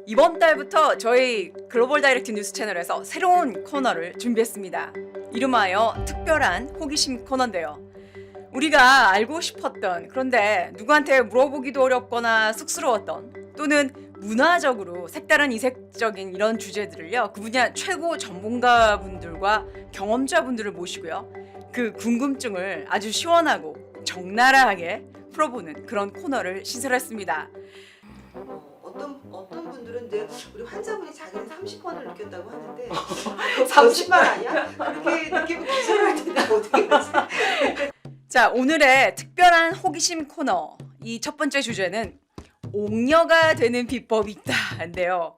이번 달부터 저희 글로벌 다이렉트 뉴스 채널에서 새로운 코너를 준비했습니다. 이름하여 특별한 호기심 코너인데요. 우리가 알고 싶었던, 그런데 누구한테 물어보기도 어렵거나 쑥스러웠던, 또는 문화적으로 색다른 이색적인 이런 주제들을요, 그 분야 최고 전문가분들과 경험자분들을 모시고요, 그 궁금증을 아주 시원하고 적나라하게 풀어보는 그런 코너를 신설했습니다. 어떤 분들은 이제 우리 환자분이 자기는 30번을 느꼈다고 하는데 30번 아니야? 그렇게 느끼면 기절할 텐데 어떻게 하지? 자, 오늘의 특별한 호기심 코너, 이 첫 번째 주제는 옥녀가 되는 비법이 있다인데요.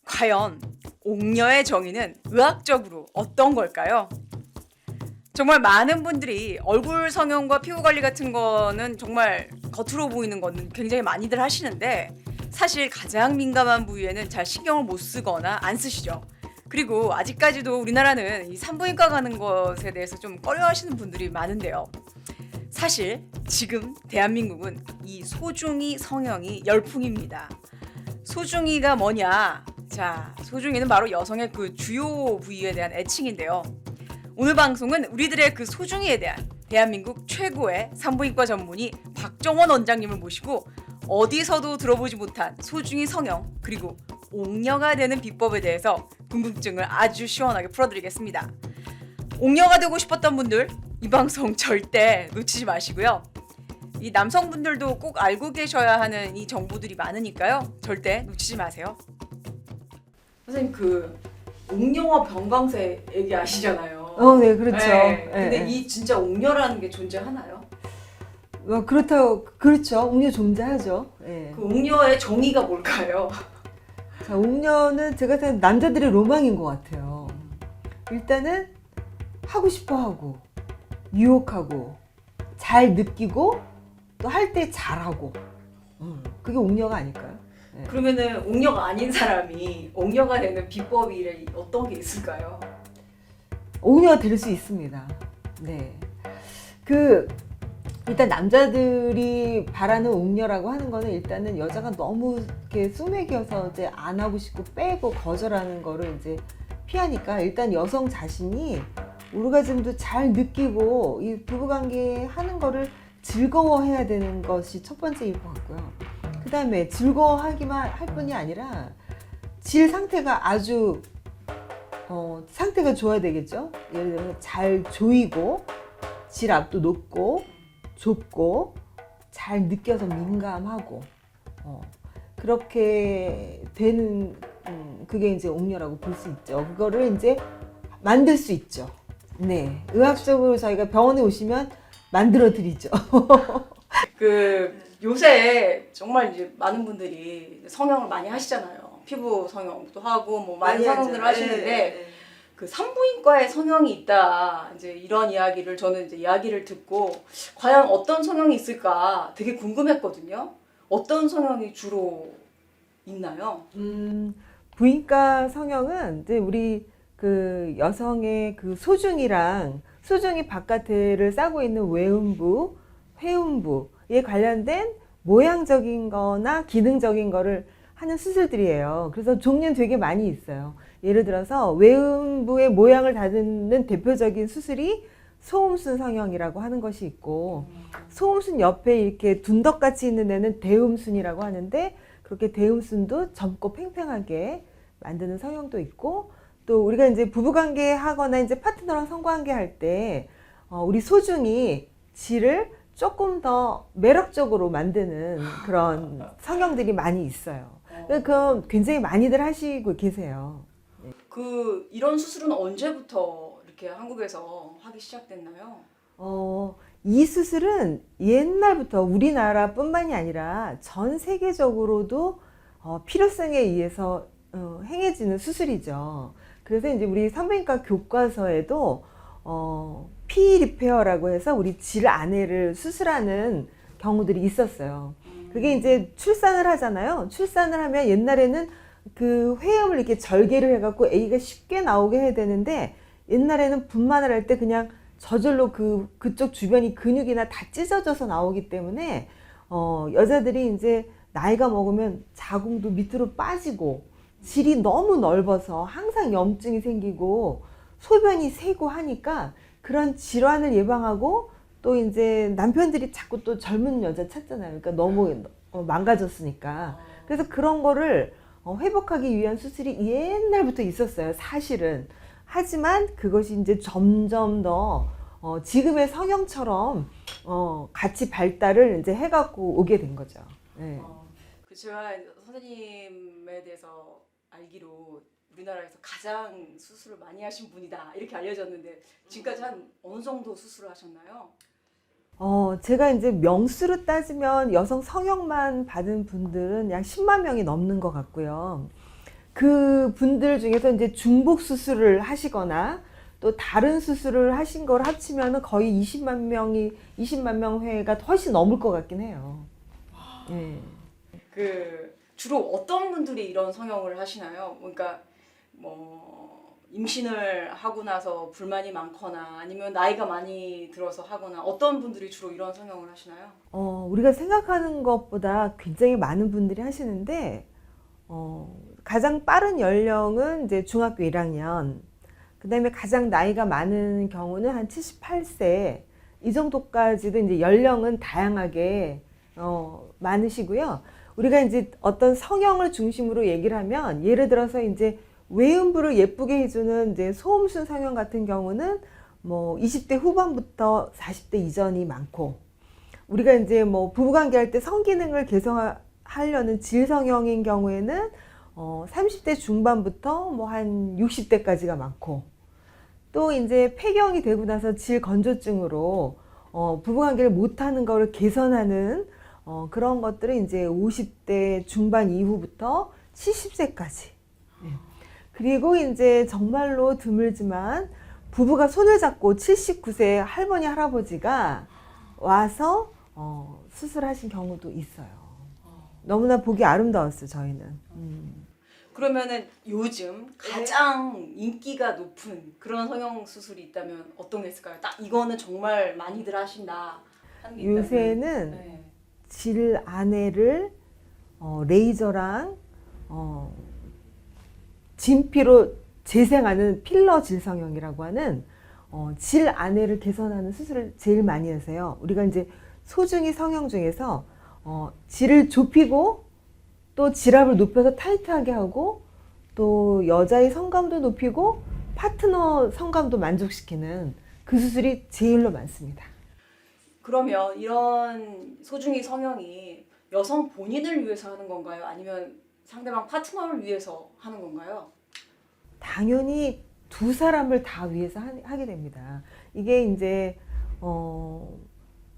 과연 옥녀의 정의는 의학적으로 어떤 걸까요? 정말 많은 분들이 얼굴 성형과 피부 관리 같은 거는 정말 겉으로 보이는 거는 굉장히 많이들 하시는데, 사실 가장 민감한 부위에는 잘 신경을 못 쓰거나 안 쓰시죠. 그리고 아직까지도 우리나라는 이 산부인과 가는 것에 대해서 좀 꺼려하시는 분들이 많은데요. 사실 지금 대한민국은 이 소중이 성형이 열풍입니다. 소중이가 뭐냐? 자, 소중이는 바로 여성의 그 주요 부위에 대한 애칭인데요. 오늘 방송은 우리들의 그 소중이에 대한 대한민국 최고의 산부인과 전문의 박정원 원장님을 모시고 어디서도 들어보지 못한 소중이 성형, 그리고 옥녀가 되는 비법에 대해서 궁금증을 아주 시원하게 풀어드리겠습니다. 옥녀가 되고 싶었던 분들, 이 방송 절대 놓치지 마시고요. 이 남성분들도 꼭 알고 계셔야 하는 이 정보들이 많으니까요, 절대 놓치지 마세요. 선생님, 그 옥녀와 병강세 얘기하시잖아요. 네, 그렇죠. 네. 근데 네. 이 진짜 옥녀라는 게 존재하나요? 그렇죠. 옥녀 존재하죠. 네. 그 옥녀의 정의가 뭘까요? 자, 옥녀는 제가 생각하는 남자들의 로망인 것 같아요. 일단은 하고 싶어 하고, 유혹하고, 잘 느끼고, 또 할 때 잘하고. 그게 옥녀가 아닐까요? 네. 그러면은 옥녀가 아닌 사람이 옥녀가 되는 비법이 어떤 게 있을까요? 옥녀가 될 수 있습니다. 네. 일단 남자들이 바라는 옥녀라고 하는 거는 일단은 여자가 너무 이렇게 수맥이어서 이제 안 하고 싶고 빼고 거절하는 거를 이제 피하니까, 일단 여성 자신이 오르가즘도 잘 느끼고 이 부부관계 하는 거를 즐거워해야 되는 것이 첫 번째일 것 같고요. 그 다음에 즐거워하기만 할 뿐이 아니라 질 상태가 아주 상태가 좋아야 되겠죠. 예를 들면 잘 조이고 질 압도 높고 좁고 잘 느껴서 민감하고 그렇게 되는 그게 이제 옥녀라고 볼 수 있죠. 그거를 이제 만들 수 있죠. 네, 의학적으로 저희가 병원에 오시면 만들어 드리죠. 그 요새 정말 이제 많은 분들이 성형을 많이 하시잖아요. 피부 성형도 하고 뭐 많은 성형들을 하시는데, 네. 그 산부인과에 성형이 있다, 이제 이런 이야기를 저는 이제 이야기를 듣고 과연 어떤 성형이 있을까 되게 궁금했거든요. 어떤 성형이 주로 있나요? 부인과 성형은 이제 우리 그 여성의 그 소중이 바깥을 싸고 있는 외음부, 회음부에 관련된 모양적인 거나 기능적인 거를 하는 수술들이에요. 그래서 종류는 되게 많이 있어요. 예를 들어서 외음부의 모양을 다듬는 대표적인 수술이 소음순 성형이라고 하는 것이 있고, 소음순 옆에 이렇게 둔덕같이 있는 애는 대음순이라고 하는데, 그렇게 대음순도 젊고 팽팽하게 만드는 성형도 있고, 또 우리가 이제 부부관계 하거나 이제 파트너랑 성관계 할 때 우리 소중이 질을 조금 더 매력적으로 만드는 그런 성형들이 많이 있어요. 그럼 굉장히 많이들 하시고 계세요. 그 이런 수술은 언제부터 이렇게 한국에서 하기 시작됐나요? 이 수술은 옛날부터 우리나라뿐만이 아니라 전 세계적으로도 필요성에 의해서 행해지는 수술이죠. 그래서 이제 우리 산부인과 교과서에도 피 리페어라고 해서 우리 질 안에를 수술하는 경우들이 있었어요. 그게 이제 출산을 하잖아요. 출산을 하면 옛날에는 그 회음을 이렇게 절개를 해갖고 아기가 쉽게 나오게 해야 되는데, 옛날에는 분만을 할 때 그냥 저절로 그쪽 주변이 근육이나 다 찢어져서 나오기 때문에 여자들이 이제 나이가 먹으면 자궁도 밑으로 빠지고 질이 너무 넓어서 항상 염증이 생기고 소변이 새고 하니까 그런 질환을 예방하고 또 이제 남편들이 자꾸 또 젊은 여자 찾잖아요. 그러니까 너무 망가졌으니까. 그래서 그런 거를 회복하기 위한 수술이 옛날부터 있었어요, 사실은. 하지만 그것이 이제 점점 더 지금의 성형처럼 같이 발달을 이제 해갖고 오게 된 거죠. 네. 제가 선생님에 대해서 알기로 우리나라에서 가장 수술을 많이 하신 분이다 이렇게 알려졌는데 지금까지 한 어느 정도 수술을 하셨나요? 제가 이제 명수로 따지면 여성 성형만 받은 분들은 약 10만 명이 넘는 것 같고요. 그 분들 중에서 이제 중복 수술을 하시거나 또 다른 수술을 하신 걸 합치면 거의 20만 명 회가 훨씬 넘을 것 같긴 해요. 네. 주로 어떤 분들이 이런 성형을 하시나요? 그러니까 임신을 하고 나서 불만이 많거나 아니면 나이가 많이 들어서 하거나 어떤 분들이 주로 이런 성형을 하시나요? 우리가 생각하는 것보다 굉장히 많은 분들이 하시는데 가장 빠른 연령은 이제 중학교 1학년, 그 다음에 가장 나이가 많은 경우는 한 78세 이 정도까지도 이제 연령은 다양하게 많으시고요. 우리가 이제 어떤 성형을 중심으로 얘기를 하면 예를 들어서 이제 외음부를 예쁘게 해주는 이제 소음순 성형 같은 경우는 20대 후반부터 40대 이전이 많고, 우리가 이제 부부관계할 때 성기능을 개선하려는 질성형인 경우에는 30대 중반부터 한 60대까지가 많고, 또 이제 폐경이 되고 나서 질 건조증으로 부부관계를 못하는 거를 개선하는 그런 것들은 이제 50대 중반 이후부터 70세까지. 그리고 이제 정말로 드물지만 부부가 손을 잡고 79세 할머니 할아버지가 와서 수술하신 경우도 있어요. 너무나 보기 아름다웠어요, 저희는. 그러면은 요즘 가장 인기가 높은 그런 성형 수술이 있다면 어떤 게 있을까요? 딱 이거는 정말 많이들 하신다 하는 게 있다면. 요새는 네. 질 안에를 레이저랑 진피로 재생하는 필러 질성형이라고 하는 질 안에를 개선하는 수술을 제일 많이 하세요. 우리가 이제 소중이 성형 중에서 질을 좁히고 또 질압을 높여서 타이트하게 하고 또 여자의 성감도 높이고 파트너 성감도 만족시키는 그 수술이 제일로 많습니다. 그러면 이런 소중이 성형이 여성 본인을 위해서 하는 건가요? 아니면 상대방 파트너를 위해서 하는 건가요? 당연히 두 사람을 다 위해서 하게 됩니다. 이게 이제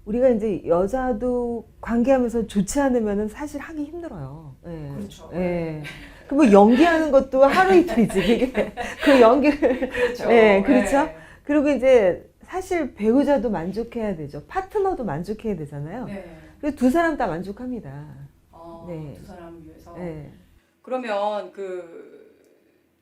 우리가 이제 여자도 관계하면서 좋지 않으면은 사실 하기 힘들어요. 예. 그렇죠. 예. 그 연기하는 것도 하루 이틀이지. 이게 그 연기를. 그렇죠. 예, 그렇죠. 네. 그리고 이제 사실 배우자도 만족해야 되죠. 파트너도 만족해야 되잖아요. 네. 그래서 두 사람 다 만족합니다. 네. 두 사람을 위해서. 예. 그러면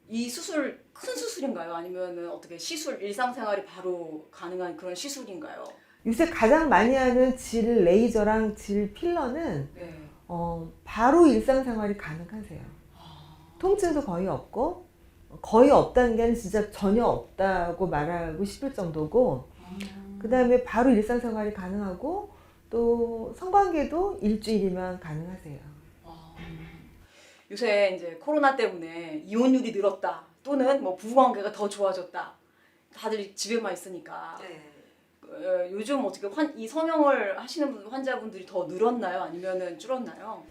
이 수술 큰 수술인가요? 아니면은 어떻게 시술 일상생활이 바로 가능한 그런 시술인가요? 요새 가장 많이 하는 질 레이저랑 질 필러는 네. 바로 일상생활이 가능하세요. 통증도 거의 없고, 거의 없다는 게 아니라 진짜 전혀 없다고 말하고 싶을 정도고, 그 다음에 바로 일상생활이 가능하고, 또 성관계도 일주일이면 가능하세요. 요새 이제 코로나 때문에 이혼율이 늘었다 또는 부부관계가 더 좋아졌다. 다들 집에만 있으니까. 요즘 어떻게 이 성형을 하시는 환자분들이 더 늘었나요? 아니면은 줄었나요?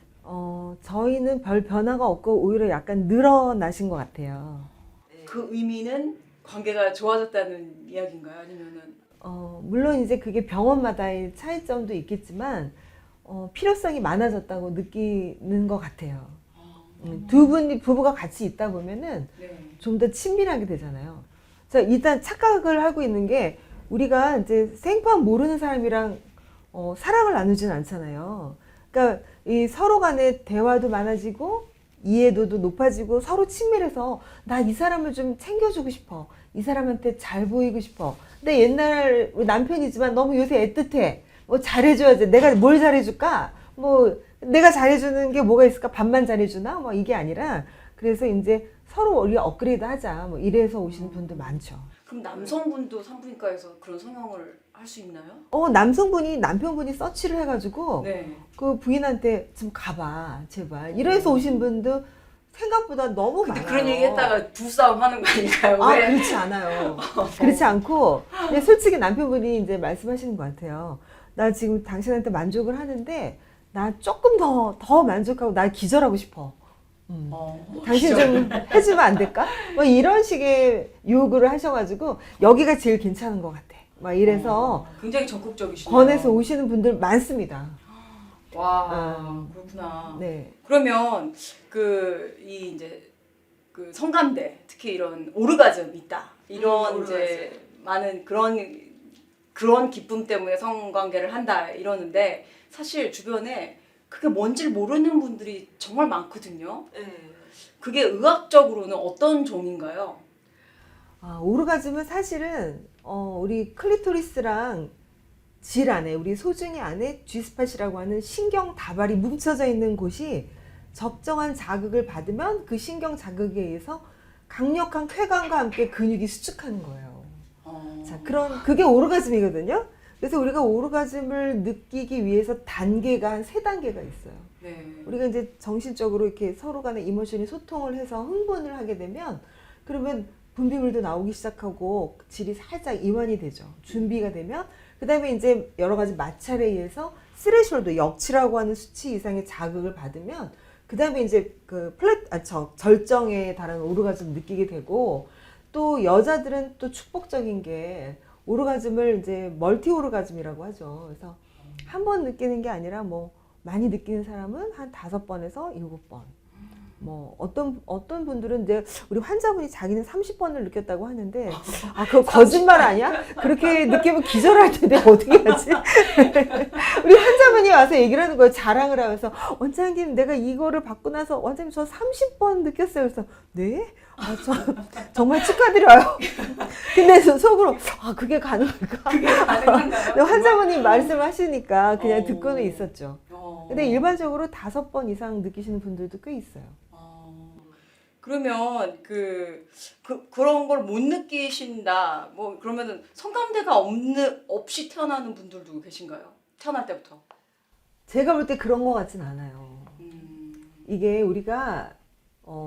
저희는 별 변화가 없고 오히려 약간 늘어나신 것 같아요. 그 의미는 관계가 좋아졌다는 이야기인가요? 아니면은 물론 이제 그게 병원마다의 차이점도 있겠지만 필요성이 많아졌다고 느끼는 것 같아요. 두 분이 부부가 같이 있다 보면은 네. 좀 더 친밀하게 되잖아요. 자, 일단 착각을 하고 있는 게 우리가 이제 생판 모르는 사람이랑 사랑을 나누지는 않잖아요. 그러니까 이 서로 간에 대화도 많아지고 이해도도 높아지고 서로 친밀해서 나 이 사람을 좀 챙겨주고 싶어. 이 사람한테 잘 보이고 싶어. 근데 옛날 남편이지만 너무 요새 애틋해. 잘해줘야지. 내가 뭘 잘해줄까? 내가 잘해주는 게 뭐가 있을까? 반만 잘해주나? 뭐 이게 아니라 그래서 이제 서로 우리 업그레이드 하자. 뭐 이래서 오시는 분들 많죠. 그럼 남성분도 산부인과에서 그런 성형을 할 수 있나요? 남성분이 남편분이 서치를 해가지고 네. 그 부인한테 좀 가봐 제발 이래서 오신 분도 생각보다 너무 근데 많아요. 그런 얘기 했다가 부싸움 하는 거 아닐까요? 아, 왜? 그렇지 않아요. 그렇지 않고, 근데 솔직히 남편분이 이제 말씀하시는 것 같아요. 나 지금 당신한테 만족을 하는데, 나 조금 더 만족하고, 나 기절하고 싶어. 당신 좀 해주면 안 될까? 뭐 이런 식의 요구를 하셔가지고, 여기가 제일 괜찮은 것 같아. 막 이래서, 굉장히 적극적이시네요. 권해서 오시는 분들 많습니다. 와, 그렇구나. 네. 그러면 이 이제 그 성감대 특히 이런 오르가즘 있다 이런 이제 많은 그런 기쁨 때문에 성관계를 한다 이러는데 사실 주변에 그게 뭔지를 모르는 분들이 정말 많거든요. 그게 의학적으로는 어떤 종인가요? 오르가즘은 사실은 우리 클리토리스랑 질 안에 우리 소중이 안에 G스팟이라고 하는 신경 다발이 뭉쳐져 있는 곳이 적정한 자극을 받으면 그 신경 자극에 의해서 강력한 쾌감과 함께 근육이 수축하는 거예요. 자, 그게 오르가즘이거든요. 그래서 우리가 오르가즘을 느끼기 위해서 단계가 한 3단계가 있어요. 네. 우리가 이제 정신적으로 이렇게 서로 간에 이모션이 소통을 해서 흥분을 하게 되면 그러면 분비물도 나오기 시작하고 질이 살짝 이완이 되죠. 준비가 되면 그 다음에 이제 여러 가지 마찰에 의해서 스레숄드, 역치라고 하는 수치 이상의 자극을 받으면 그 다음에 이제 절정에 달하는 오르가즘 느끼게 되고 또 여자들은 또 축복적인 게 오르가즘을 이제 멀티 오르가즘이라고 하죠. 그래서 한 번 느끼는 게 아니라 뭐 많이 느끼는 사람은 한 5번에서 7번. 뭐 어떤 분들은 이제 우리 환자분이 자기는 30번을 느꼈다고 하는데 그거 거짓말 아니야? 그렇게 느끼면 기절할 텐데 어떻게 하지? 우리 환자분이 와서 얘기를 하는 거예요. 자랑을 하면서 원장님 내가 이거를 받고 나서 원장님 저 30번 느꼈어요. 그래서 네? 저 정말 축하드려요. 근데 속으로 그게 가능할까? 그게 가능한가요? 환자분이 말씀하시니까 그냥 듣고는 있었죠. 근데 일반적으로 5번 이상 느끼시는 분들도 꽤 있어요. 그러면 그런 걸 못 느끼신다. 뭐 그러면은 성감대가 없이 태어나는 분들도 계신가요? 태어날 때부터. 제가 볼 때 그런 것 같진 않아요. 이게 우리가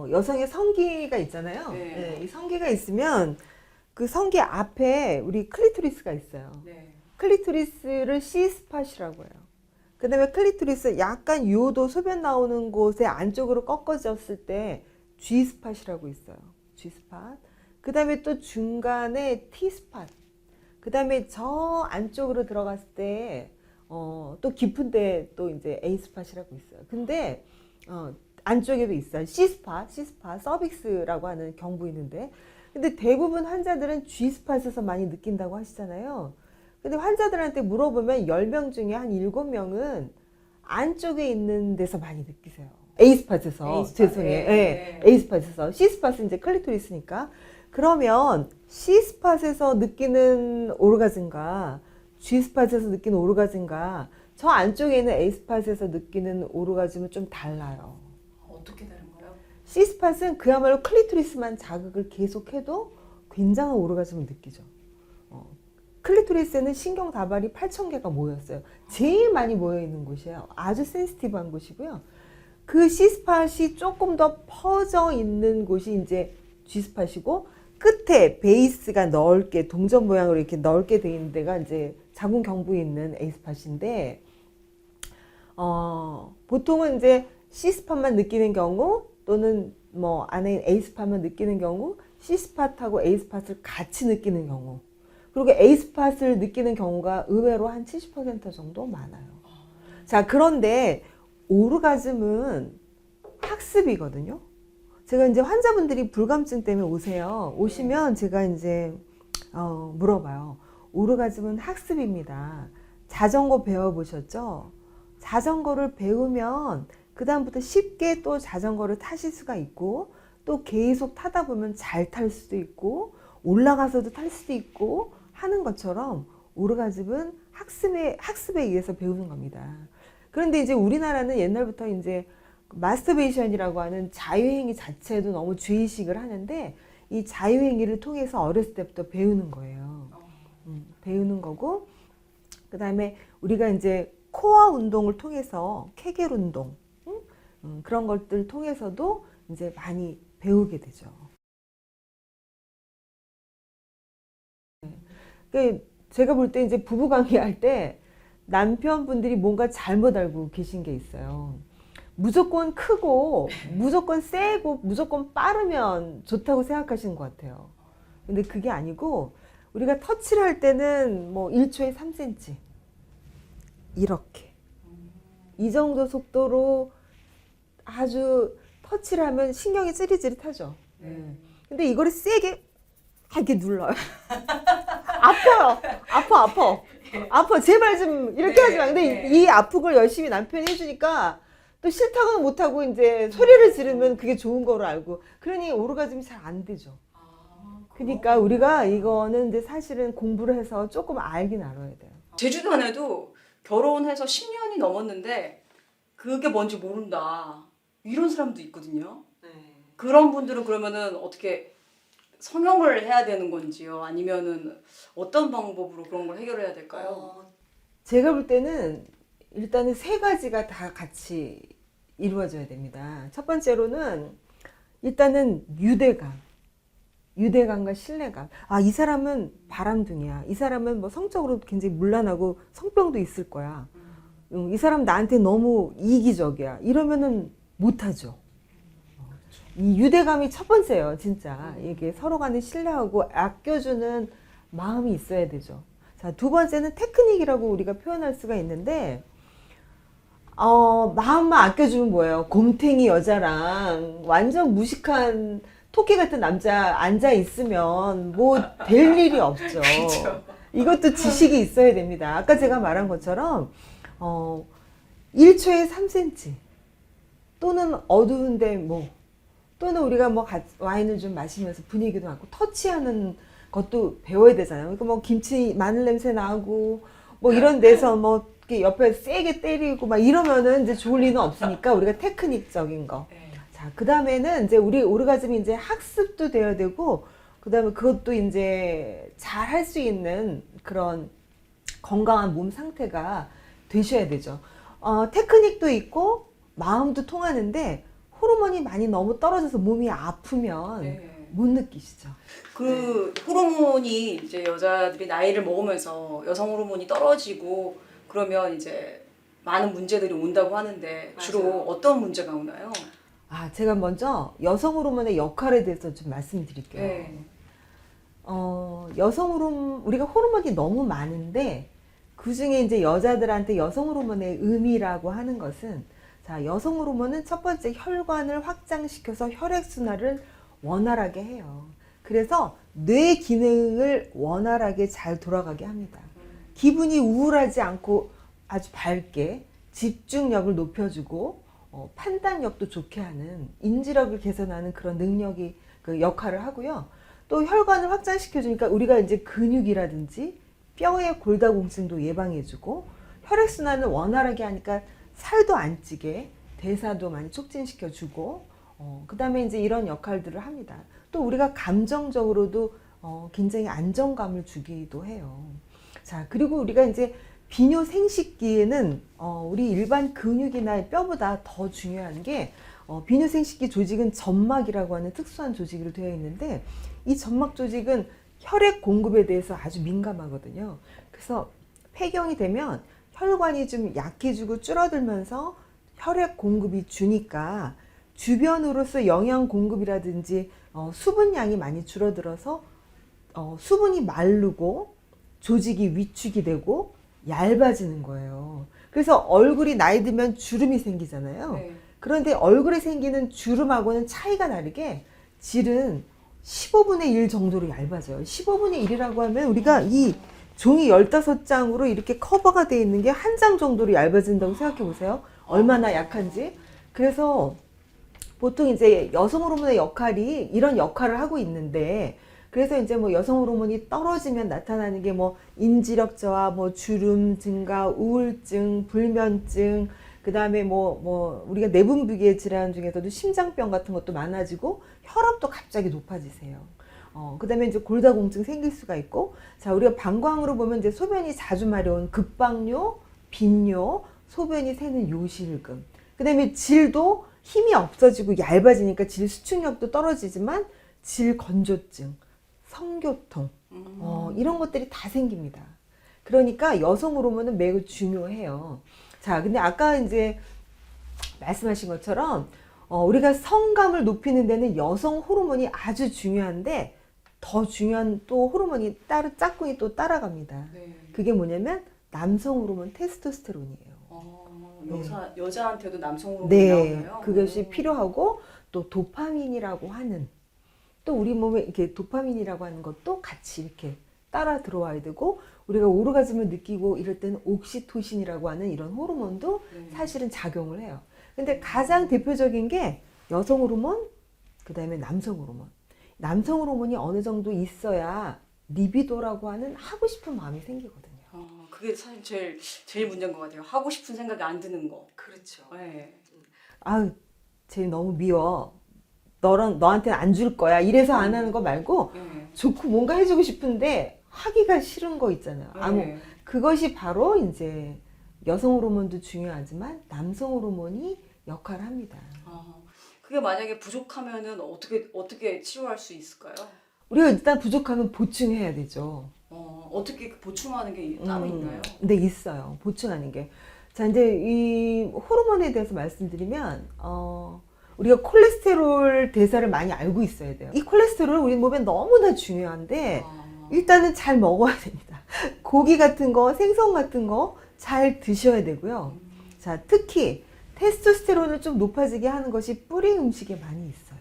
여성의 성기가 있잖아요. 네. 네, 이 성기가 있으면 그 성기 앞에 우리 클리토리스가 있어요. 네. 클리토리스를 C스팟이라고 해요. 그 다음에 클리토리스 약간 요도 소변 나오는 곳에 안쪽으로 꺾어졌을 때 G스팟이라고 있어요. G스팟. 그 다음에 또 중간에 T스팟. 그 다음에 저 안쪽으로 들어갔을 때 또 깊은데 또 이제 A스팟이라고 있어요. 근데 안쪽에도 있어요. C스팟, 서빅스라고 하는 경부 있는데 근데 대부분 환자들은 G스팟에서 많이 느낀다고 하시잖아요. 근데 환자들한테 물어보면 10명 중에 한 7명은 안쪽에 있는 데서 많이 느끼세요. A스팟에서. 죄송해요. 네. A스팟에서. C스팟은 이제 클리토리스니까. 그러면 C스팟에서 느끼는 오르가즘과 G스팟에서 느끼는 오르가즘과 저 안쪽에 있는 A스팟에서 느끼는 오르가즘은 좀 달라요. 어떻게 다른가요? C스팟은 그야말로 클리토리스만 자극을 계속해도 굉장한 오르가즘을 느끼죠. 클리토리스에는 신경 다발이 8,000개가 모였어요. 제일 많이 모여 있는 곳이에요. 아주 센시티브한 곳이고요. 그 C스팟이 조금 더 퍼져 있는 곳이 이제 G스팟이고 끝에 베이스가 넓게 동전 모양으로 이렇게 넓게 돼 있는 데가 이제 자궁 경부에 있는 A스팟인데 보통은 이제 C스팟만 느끼는 경우 또는 뭐 안에 A스팟만 느끼는 경우 C스팟하고 A스팟을 같이 느끼는 경우 그리고 A스팟을 느끼는 경우가 의외로 한 70% 정도 많아요. 자, 그런데 오르가즘은 학습이거든요. 제가 이제 환자분들이 불감증 때문에 오시면 제가 이제 물어봐요. 오르가즘은 학습입니다. 자전거 배워보셨죠? 자전거를 배우면 그 다음부터 쉽게 또 자전거를 타실 수가 있고 또 계속 타다 보면 잘 탈 수도 있고 올라가서도 탈 수도 있고 하는 것처럼 오르가즘은 학습에 의해서 배우는 겁니다. 그런데 이제 우리나라는 옛날부터 이제 마스터베이션이라고 하는 자유행위 자체도 너무 주의식을 하는데 이 자유행위를 통해서 어렸을 때부터 배우는 거예요. 배우는 거고 그 다음에 우리가 이제 코어 운동을 통해서 케겔 운동 그런 것들 통해서도 이제 많이 배우게 되죠. 그러니까 제가 볼 때 이제 부부 관계할 때 남편분들이 뭔가 잘못 알고 계신 게 있어요. 무조건 크고 무조건 세고 무조건 빠르면 좋다고 생각하시는 것 같아요. 근데 그게 아니고 우리가 터치를 할 때는 뭐 1초에 3cm 이렇게 이 정도 속도로 아주 터치를 하면 신경이 찌릿찌릿하죠. 근데 이거를 세게 이렇게 눌러요. 아파요. 아파. 제발 좀 이렇게 하지 마. 근데 이 아픈 걸 열심히 남편이 해주니까 또 싫다고는 못하고 이제 소리를 지르면 그게 좋은 거로 알고 그러니 오르가즘이 잘 안 되죠. 그러니까 우리가 이거는 이제 사실은 공부를 해서 조금 알긴 알아야 돼요. 제 주변에도 결혼해서 10년이 넘었는데 그게 뭔지 모른다 이런 사람도 있거든요. 그런 분들은 그러면은 어떻게 성형을 해야 되는 건지요? 아니면은 어떤 방법으로 그런 걸 해결해야 될까요? 제가 볼 때는 일단은 세 가지가 다 같이 이루어져야 됩니다. 첫 번째로는 일단은 유대감과 신뢰감. 아, 이 사람은 바람둥이야. 이 사람은 뭐 성적으로 굉장히 문란하고 성병도 있을 거야. 이 사람 나한테 너무 이기적이야. 이러면은 못하죠. 이 유대감이 첫 번째예요, 진짜. 이게 서로 간에 신뢰하고 아껴주는 마음이 있어야 되죠. 자, 두 번째는 테크닉이라고 우리가 표현할 수가 있는데, 마음만 아껴주면 뭐예요? 곰탱이 여자랑 완전 무식한 토끼 같은 남자 앉아 있으면 뭐 될 일이 없죠. 이것도 지식이 있어야 됩니다. 아까 제가 말한 것처럼, 1초에 3cm 또는 어두운데 뭐 또는 우리가 뭐 와인을 좀 마시면서 분위기도 맞고 터치하는 것도 배워야 되잖아요. 그러니까 뭐 김치 마늘 냄새 나고 뭐 이런 데서 뭐 이렇게 옆에 세게 때리고 막 이러면은 이제 좋을 리는 없으니까 우리가 테크닉적인 거. 자, 그 다음에는 이제 우리 오르가즘이 이제 학습도 돼야 되고 그 다음에 그것도 이제 잘 할 수 있는 그런 건강한 몸 상태가 되셔야 되죠. 테크닉도 있고 마음도 통하는데 호르몬이 많이 너무 떨어져서 몸이 아프면 못 느끼시죠. 그 호르몬이 이제 여자들이 나이를 먹으면서 여성 호르몬이 떨어지고 그러면 이제 많은 문제들이 온다고 하는데 주로 맞아요. 어떤 문제가 오나요? 아, 제가 먼저 여성 호르몬의 역할에 대해서 좀 말씀드릴게요. 여성 호르몬, 우리가 호르몬이 너무 많은데 그 중에 이제 여자들한테 여성 호르몬의 의미라고 하는 것은 자, 여성 호르몬은 첫 번째 혈관을 확장시켜서 혈액순환을 원활하게 해요. 그래서 뇌 기능을 원활하게 잘 돌아가게 합니다. 기분이 우울하지 않고 아주 밝게 집중력을 높여주고 판단력도 좋게 하는 인지력을 개선하는 그런 능력이 그 역할을 하고요. 또 혈관을 확장시켜 주니까 우리가 이제 근육이라든지 뼈의 골다공증도 예방해주고 혈액순환을 원활하게 하니까 살도 안 찌게 대사도 많이 촉진시켜주고 그 다음에 이제 이런 역할들을 합니다. 또 우리가 감정적으로도 굉장히 안정감을 주기도 해요. 자, 그리고 우리가 이제 비뇨 생식기에는 우리 일반 근육이나 뼈보다 더 중요한 게 비뇨 생식기 조직은 점막이라고 하는 특수한 조직으로 되어 있는데 이 점막 조직은 혈액 공급에 대해서 아주 민감하거든요. 그래서 폐경이 되면 혈관이 좀 약해지고 줄어들면서 혈액 공급이 주니까 주변으로서 영양 공급이라든지 수분량이 많이 줄어들어서 수분이 마르고 조직이 위축이 되고 얇아지는 거예요. 그래서 얼굴이 나이 들면 주름이 생기잖아요. 그런데 얼굴에 생기는 주름하고는 차이가 다르게 질은 15분의 1 정도로 얇아져요. 15분의 1이라고 하면 우리가 이 종이 15장으로 이렇게 커버가 되어 있는 게 한 장 정도로 얇아진다고 생각해 보세요. 얼마나 약한지. 그래서 보통 이제 여성 호르몬의 역할이 이런 역할을 하고 있는데 그래서 이제 뭐 여성 호르몬이 떨어지면 나타나는 게 뭐 인지력 저하, 뭐 주름 증가, 우울증, 불면증, 그 다음에 뭐 우리가 내분비계 질환 중에서도 심장병 같은 것도 많아지고 혈압도 갑자기 높아지세요. 그 다음에 이제 골다공증 생길 수가 있고, 자, 우리가 방광으로 보면 이제 소변이 자주 마려운 급박요, 빈뇨, 소변이 새는 요실금. 그 다음에 질도 힘이 없어지고 얇아지니까 질 수축력도 떨어지지만 질 건조증, 성교통, 이런 것들이 다 생깁니다. 그러니까 여성 호르몬은 매우 중요해요. 자, 근데 아까 이제 말씀하신 것처럼 우리가 성감을 높이는 데는 여성 호르몬이 아주 중요한데 더 중요한 또 호르몬이 따로 짝꿍이 또 따라갑니다. 네. 그게 뭐냐면 남성 호르몬 테스토스테론이에요. 여자한테도 남성 호르몬이 네, 나오나요? 그것이 필요하고 또 도파민이라고 하는 또 우리 몸에 이렇게 도파민이라고 하는 것도 같이 이렇게 따라 들어와야 되고 우리가 오르가즘을 느끼고 이럴 때는 옥시토신이라고 하는 이런 호르몬도 사실은 작용을 해요. 근데 가장 대표적인 게 여성 호르몬, 그 다음에 남성 호르몬. 남성 호르몬이 어느 정도 있어야 리비도라고 하는 하고 싶은 마음이 생기거든요. 그게 사실 제일 문제인 것 같아요. 하고 싶은 생각이 안 드는 거. 그렇죠. 네. 아우, 쟤 너무 미워. 너한테는 안 줄 거야. 이래서 안 하는 거 말고 좋고 뭔가 해주고 싶은데 하기가 싫은 거 있잖아요. 그것이 바로 이제 여성 호르몬도 중요하지만 남성 호르몬이 역할을 합니다. 그게 만약에 부족하면은 어떻게 치료할 수 있을까요? 우리가 일단 부족하면 보충해야 되죠. 어떻게 보충하는 게 따로 있나요? 네, 있어요. 보충하는 게. 자, 이제 이 호르몬에 대해서 말씀드리면, 우리가 콜레스테롤 대사를 많이 알고 있어야 돼요. 이 콜레스테롤은 우리 몸에 너무나 중요한데, 일단은 잘 먹어야 됩니다. 고기 같은 거, 생선 같은 거 잘 드셔야 되고요. 자, 특히 테스토스테론을 좀 높아지게 하는 것이 뿌리 음식에 많이 있어요.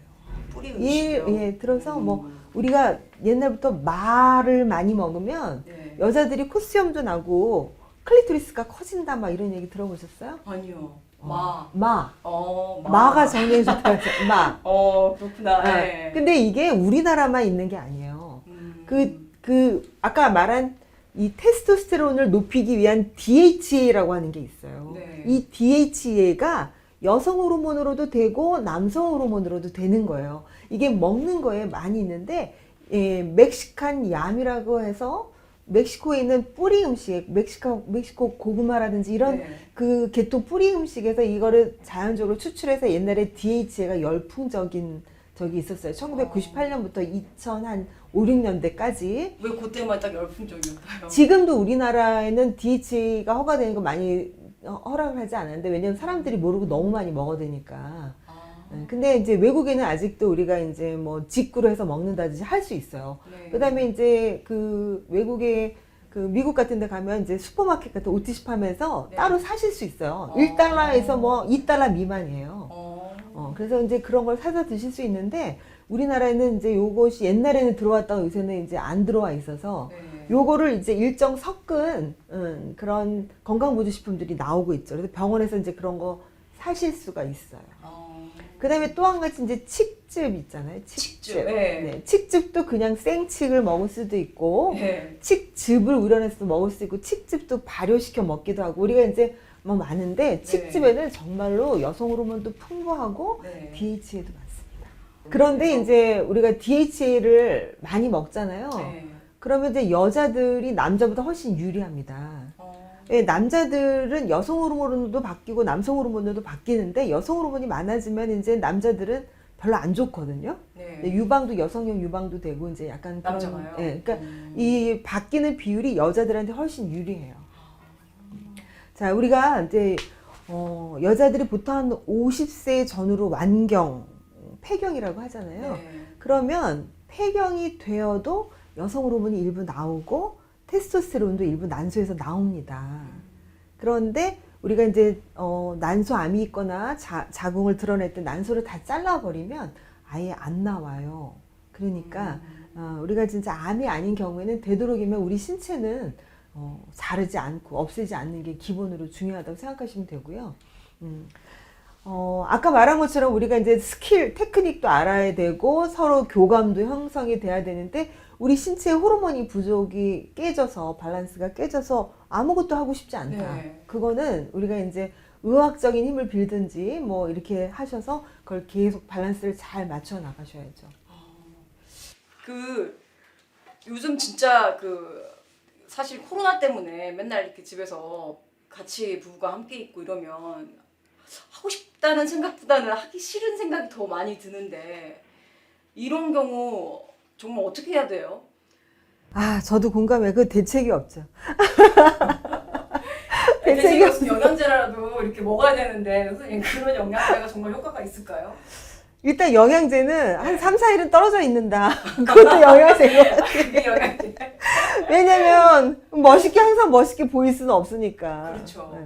뿌리 음식이요? 예, 들어서 뭐 우리가 옛날부터 말을 많이 먹으면 여자들이 코수염도 나고 클리토리스가 커진다 막 이런 얘기 들어보셨어요? 아니요. 마가 정리해 좋다 해서 마. 그렇구나. 네. 근데 이게 우리나라만 있는 게 아니에요. 아까 말한 이 테스토스테론을 높이기 위한 DHA라고 하는 게 있어요. 이 DHA가 여성 호르몬으로도 되고 남성 호르몬으로도 되는 거예요. 이게 먹는 거에 많이 있는데 멕시칸 얌이라고 해서 멕시코에 있는 뿌리 음식, 멕시코 고구마라든지 이런 그 계통 뿌리 음식에서 이거를 자연적으로 추출해서 옛날에 DHA가 열풍적인 적이 있었어요. 1998년부터 2005, 6년대까지. 왜 그때만 딱 열풍적이었나요? 지금도 우리나라에는 DHA가 허가되는 거 많이 허락을 하지 않았는데 왜냐면 사람들이 모르고 너무 많이 먹어대니까. 근데 이제 외국에는 아직도 우리가 이제 뭐 직구로 해서 먹는다든지 할 수 있어요. 그다음에 이제 그 외국에 그 미국 같은 데 가면 이제 슈퍼마켓 같은 OTC 하면서 따로 사실 수 있어요. 1달러에서 뭐 2달러 미만이에요. 그래서 이제 그런 걸 사서 드실 수 있는데 우리나라에는 이제 요것이 옛날에는 들어왔다가 요새는 이제 안 들어와 있어서 요거를 이제 일정 섞은 그런 건강보조식품들이 나오고 있죠. 그래서 병원에서 이제 그런 거 사실 수가 있어요. 그 다음에 또 한 가지 이제 칡즙 있잖아요. 칡즙. 네. 칡즙도 그냥 생칡을 먹을 수도 있고, 칡즙을 우려내서 먹을 수 있고, 칡즙도 발효시켜 먹기도 하고, 우리가 이제 뭐 많은데, 칡즙에는 정말로 여성 호르몬도 풍부하고, DHA도 많습니다. 그런데 이제 우리가 DHA를 많이 먹잖아요. 그러면 이제 여자들이 남자보다 훨씬 유리합니다. 남자들은 여성 호르몬도 바뀌고 남성 호르몬도 바뀌는데 여성 호르몬이 많아지면 이제 남자들은 별로 안 좋거든요. 유방도 여성용 유방도 되고 이제 약간 남자가요? 그러니까 이 바뀌는 비율이 여자들한테 훨씬 유리해요. 자, 우리가 이제 여자들이 보통 한 50세 전후로 완경, 폐경이라고 하잖아요. 그러면 폐경이 되어도 여성 호르몬이 일부 나오고 테스토스테론도 일부 난소에서 나옵니다. 그런데 우리가 이제 난소암이 있거나 자궁을 드러낼 때 난소를 다 잘라버리면 아예 안 나와요. 그러니까 우리가 진짜 암이 아닌 경우에는 되도록이면 우리 신체는 자르지 않고 없애지 않는 게 기본으로 중요하다고 생각하시면 되고요. 아까 말한 것처럼 우리가 이제 스킬, 테크닉도 알아야 되고 서로 교감도 형성이 돼야 되는데 우리 신체의 호르몬이 부족이 깨져서 밸런스가 깨져서 아무것도 하고 싶지 않다. 네. 그거는 우리가 이제 의학적인 힘을 빌든지 뭐 이렇게 하셔서 그걸 계속 밸런스를 잘 맞춰 나가셔야죠. 그 요즘 진짜 그 사실 코로나 때문에 맨날 이렇게 집에서 같이 부부가 함께 있고 이러면 하고 싶다는 생각보다는 하기 싫은 생각이 더 많이 드는데 이런 경우 정말 어떻게 해야 돼요? 저도 공감해. 그 대책이 없죠. 대책이 없으면 영양제라도 이렇게 먹어야 되는데 선생님 그런 영양제가 정말 효과가 있을까요? 일단 영양제는 한 3, 4일은 떨어져 있는다. 그것도 영양제인 것 같아요. 그게 영양제. 왜냐면 항상 멋있게 보일 수는 없으니까. 그렇죠.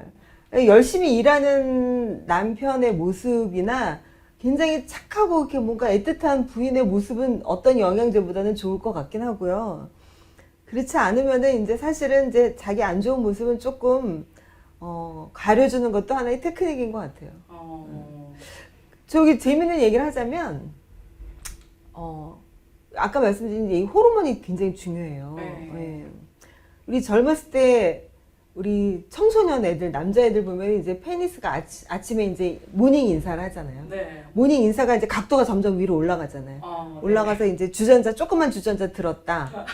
네. 열심히 일하는 남편의 모습이나 굉장히 착하고 이렇게 뭔가 애틋한 부인의 모습은 어떤 영양제보다는 좋을 것 같긴 하고요. 그렇지 않으면은 이제 사실은 이제 자기 안 좋은 모습은 조금 가려주는 것도 하나의 테크닉인 것 같아요. 저기 재밌는 얘기를 하자면 아까 말씀드린 이 호르몬이 굉장히 중요해요. 네. 우리 젊었을 때 우리 청소년 애들, 남자애들 보면 이제 페니스가 아침에 이제 모닝 인사를 하잖아요. 네. 모닝 인사가 이제 각도가 점점 위로 올라가잖아요. 올라가서 이제 조그만 주전자 들었다.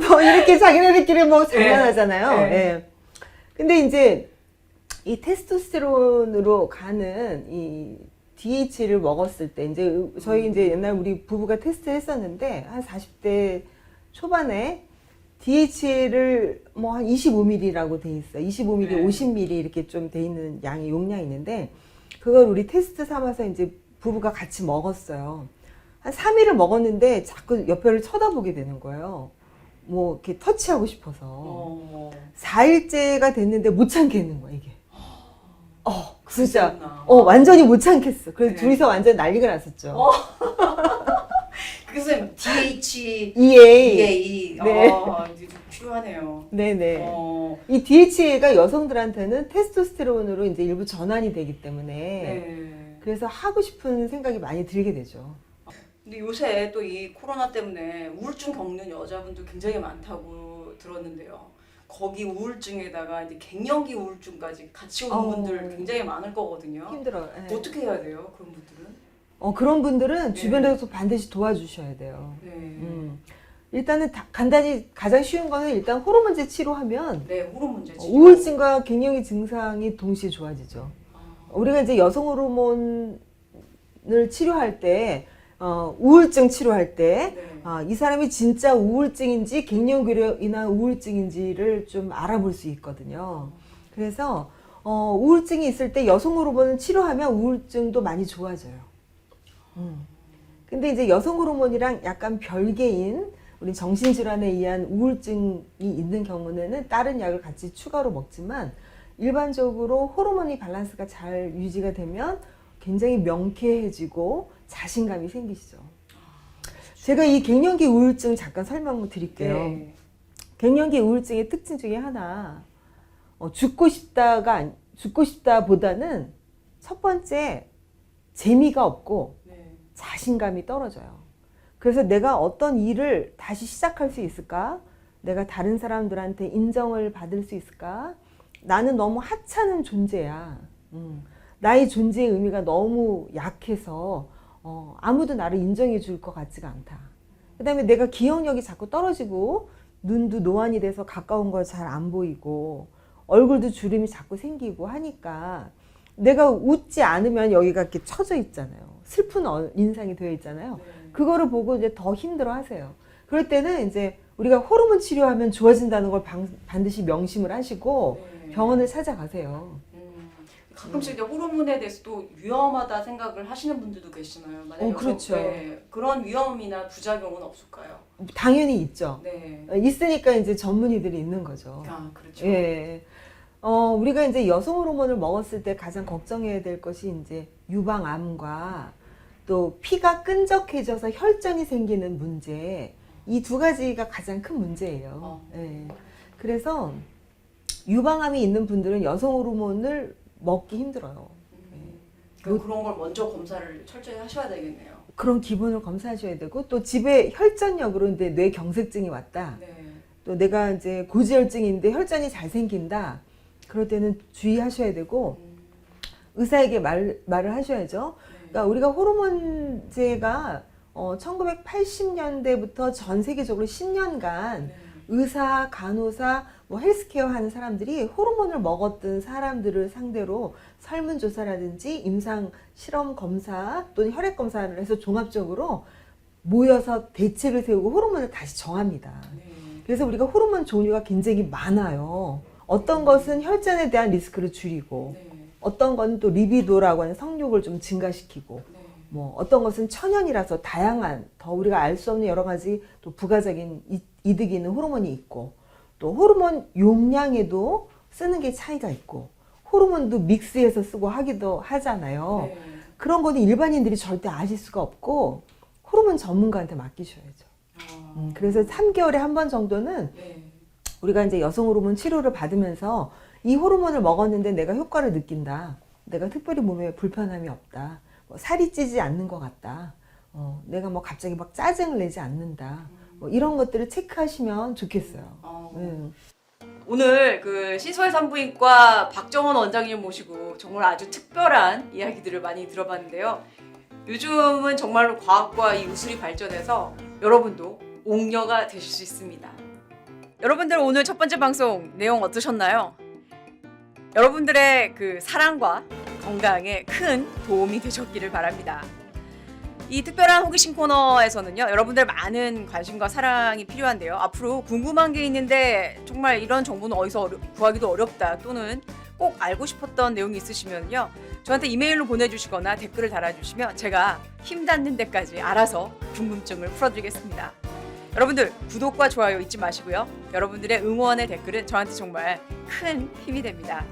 뭐 이렇게 자기네들끼리 뭐 장난하잖아요. 네. 네. 근데 이제 이 테스토스테론으로 가는 이 DH를 먹었을 때 이제 저희 이제 옛날 우리 부부가 테스트 했었는데 한 40대 초반에 DH를 뭐 한 25ml라고 돼 있어요. 25ml, 네. 50ml 이렇게 좀 돼 있는 양이 용량이 있는데 그걸 우리 테스트 삼아서 이제 부부가 같이 먹었어요. 한 3일을 먹었는데 자꾸 옆에를 쳐다보게 되는 거예요. 뭐 이렇게 터치하고 싶어서. 4일째가 됐는데 못 참겠는 거야, 이게. 진짜. 완전히 못 참겠어. 그래서 네. 둘이서 완전 난리가 났었죠. 그래서 DH, EA. 네. 네. 필요하네요. 네네. 이 DHA가 여성들한테는 테스토스테론으로 이제 일부 전환이 되기 때문에 네. 그래서 하고 싶은 생각이 많이 들게 되죠. 근데 요새 또 이 코로나 때문에 우울증 겪는 여자분들 굉장히 많다고 들었는데요. 거기 우울증에다가 이제 갱년기 우울증까지 같이 오는 분들 굉장히 많을 거거든요. 힘들어요. 네. 어떻게 해야 돼요, 그런 분들은? 그런 분들은 네. 주변에서 반드시 도와주셔야 돼요. 네. 일단은 간단히 가장 쉬운 거는 일단 호르몬제 치료하면 네, 호르몬제 치료. 우울증과 갱년기 증상이 동시에 좋아지죠. 우리가 이제 여성 호르몬을 치료할 때 우울증 치료할 때 이 사람이 진짜 우울증인지 갱년기로 인한 우울증인지를 좀 알아볼 수 있거든요. 그래서 우울증이 있을 때 여성 호르몬을 치료하면 우울증도 많이 좋아져요. 근데 이제 여성 호르몬이랑 약간 별개인 우리 정신질환에 의한 우울증이 있는 경우는 다른 약을 같이 추가로 먹지만 일반적으로 호르몬이 밸런스가 잘 유지가 되면 굉장히 명쾌해지고 자신감이 생기시죠. 제가 이 갱년기 우울증 잠깐 설명드릴게요. 네. 갱년기 우울증의 특징 중에 하나, 죽고 싶다보다는 첫 번째 재미가 없고 네. 자신감이 떨어져요. 그래서 내가 어떤 일을 다시 시작할 수 있을까? 내가 다른 사람들한테 인정을 받을 수 있을까? 나는 너무 하찮은 존재야. 나의 존재의 의미가 너무 약해서 아무도 나를 인정해 줄 것 같지가 않다. 그 다음에 내가 기억력이 자꾸 떨어지고 눈도 노안이 돼서 가까운 걸 잘 안 보이고 얼굴도 주름이 자꾸 생기고 하니까 내가 웃지 않으면 여기가 이렇게 처져 있잖아요. 슬픈 인상이 되어 있잖아요. 네. 그거를 보고 이제 더 힘들어 하세요. 그럴 때는 이제 우리가 호르몬 치료하면 좋아진다는 걸 반드시 명심을 하시고 네. 병원을 찾아가세요. 가끔씩 이제 호르몬에 대해서도 위험하다 생각을 하시는 분들도 계시나요? 만약에 그렇죠. 그런 위험이나 부작용은 없을까요? 당연히 있죠. 네. 있으니까 이제 전문의들이 있는 거죠. 그렇죠. 예. 우리가 이제 여성 호르몬을 먹었을 때 가장 걱정해야 될 것이 이제 유방암과 또 피가 끈적해져서 혈전이 생기는 문제. 이 두 가지가 가장 큰 문제예요. 예. 그래서 유방암이 있는 분들은 여성 호르몬을 먹기 힘들어요. 그런 걸 먼저 검사를 철저히 하셔야 되겠네요. 그런 기본을 검사하셔야 되고 또 집에 혈전력으로 이제 뇌 경색증이 왔다. 네. 또 내가 이제 고지혈증인데 혈전이 잘 생긴다. 그럴 때는 주의하셔야 되고 의사에게 말을 하셔야죠. 그러니까 우리가 호르몬제가 1980년대부터 전 세계적으로 10년간 네. 의사, 간호사, 뭐 헬스케어 하는 사람들이 호르몬을 먹었던 사람들을 상대로 설문조사라든지 임상 실험 검사 또는 혈액 검사를 해서 종합적으로 모여서 대책을 세우고 호르몬을 다시 정합니다. 네. 그래서 우리가 호르몬 종류가 굉장히 많아요. 어떤 것은 혈전에 대한 리스크를 줄이고 네. 어떤 건 또 리비도라고 하는 성욕을 좀 증가시키고 네. 뭐 어떤 것은 천연이라서 다양한 더 우리가 알 수 없는 여러 가지 또 부가적인 이득이 있는 호르몬이 있고 또 호르몬 용량에도 쓰는 게 차이가 있고 호르몬도 믹스해서 쓰고 하기도 하잖아요. 네. 그런 거는 일반인들이 절대 아실 수가 없고 호르몬 전문가한테 맡기셔야죠. 그래서 3개월에 한 번 정도는 네. 우리가 이제 여성 호르몬 치료를 받으면서 이 호르몬을 먹었는데 내가 효과를 느낀다. 내가 특별히 몸에 불편함이 없다. 뭐 살이 찌지 않는 것 같다. 내가 뭐 갑자기 막 짜증을 내지 않는다. 뭐 이런 것들을 체크하시면 좋겠어요. 오늘 그 신소의 산부인과 박정원 원장님 모시고 정말 아주 특별한 이야기들을 많이 들어봤는데요. 요즘은 정말로 과학과 이 의술이 발전해서 여러분도 옥녀가 되실 수 있습니다. 여러분들 오늘 첫 번째 방송 내용 어떠셨나요? 여러분들의 그 사랑과 건강에 큰 도움이 되셨기를 바랍니다. 이 특별한 호기심 코너에서는요, 여러분들 많은 관심과 사랑이 필요한데요. 앞으로 궁금한 게 있는데 정말 이런 정보는 어디서 구하기도 어렵다 또는 꼭 알고 싶었던 내용이 있으시면요, 저한테 이메일로 보내주시거나 댓글을 달아주시면 제가 힘 닿는 데까지 알아서 궁금증을 풀어드리겠습니다. 여러분들 구독과 좋아요 잊지 마시고요. 여러분들의 응원의 댓글은 저한테 정말 큰 힘이 됩니다.